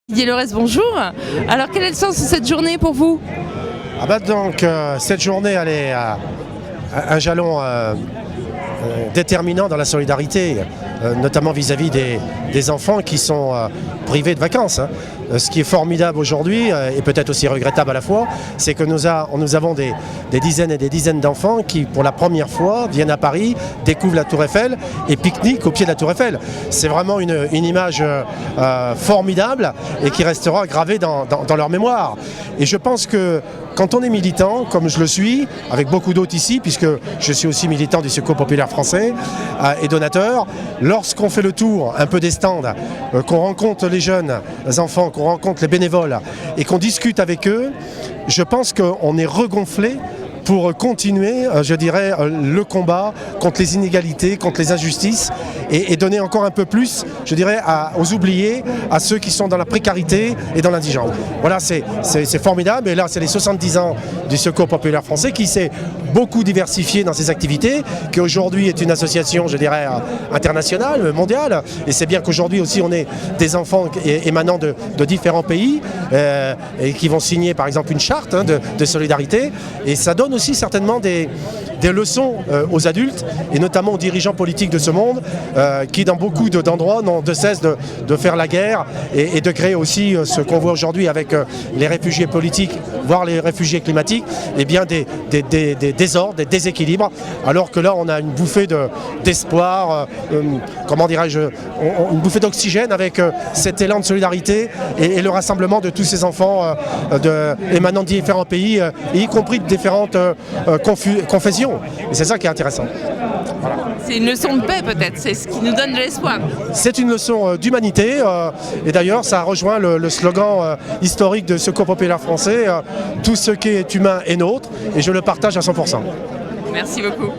Didier Lorès, bonjour. Alors quel est le sens de cette journée pour vous? Cette journée, elle est un jalon déterminant dans la solidarité, notamment vis-à-vis des enfants qui sont privés de vacances. Ce qui est formidable aujourd'hui, et peut-être aussi regrettable à la fois, c'est que nous avons des dizaines et des dizaines d'enfants qui, pour la première fois, viennent à Paris, découvrent la Tour Eiffel et pique-niquent au pied de la Tour Eiffel. C'est vraiment une image formidable et qui restera gravée dans leur mémoire. Et je pense que quand on est militant, comme je le suis, avec beaucoup d'autres ici, puisque je suis aussi militant du Secours populaire français et donateur, lorsqu'on fait le tour un peu des stands, qu'on rencontre les jeunes enfants, qu'on rencontre les bénévoles et qu'on discute avec eux, je pense qu'on est regonflé pour continuer, je dirais, le combat contre les inégalités, contre les injustices et donner encore un peu plus, je dirais, aux oubliés, à ceux qui sont dans la précarité et dans l'indigence. Voilà, c'est formidable. Et là, c'est les 70 ans du Secours populaire français qui s'est beaucoup diversifié dans ses activités, qui aujourd'hui est une association, je dirais, internationale, mondiale. Et c'est bien qu'aujourd'hui aussi, on ait des enfants émanant de différents pays et qui vont signer, par exemple, une charte de solidarité. Et ça donne aussi certainement des leçons aux adultes et notamment aux dirigeants politiques de ce monde qui dans beaucoup d'endroits n'ont de cesse de faire la guerre et de créer aussi ce qu'on voit aujourd'hui avec les réfugiés politiques, voire les réfugiés climatiques, et bien des désordres, des déséquilibres, alors que là on a une bouffée d'espoir, comment dirais-je, une bouffée d'oxygène avec cet élan de solidarité et le rassemblement de tous ces enfants émanant de différents pays, y compris de différentes confessions. Et c'est ça qui est intéressant. Voilà. C'est une leçon de paix peut-être, c'est ce qui nous donne de l'espoir. C'est une leçon d'humanité et d'ailleurs ça rejoint le slogan historique de Secours populaire français, tout ce qui est humain est nôtre, et je le partage à 100%. Merci beaucoup.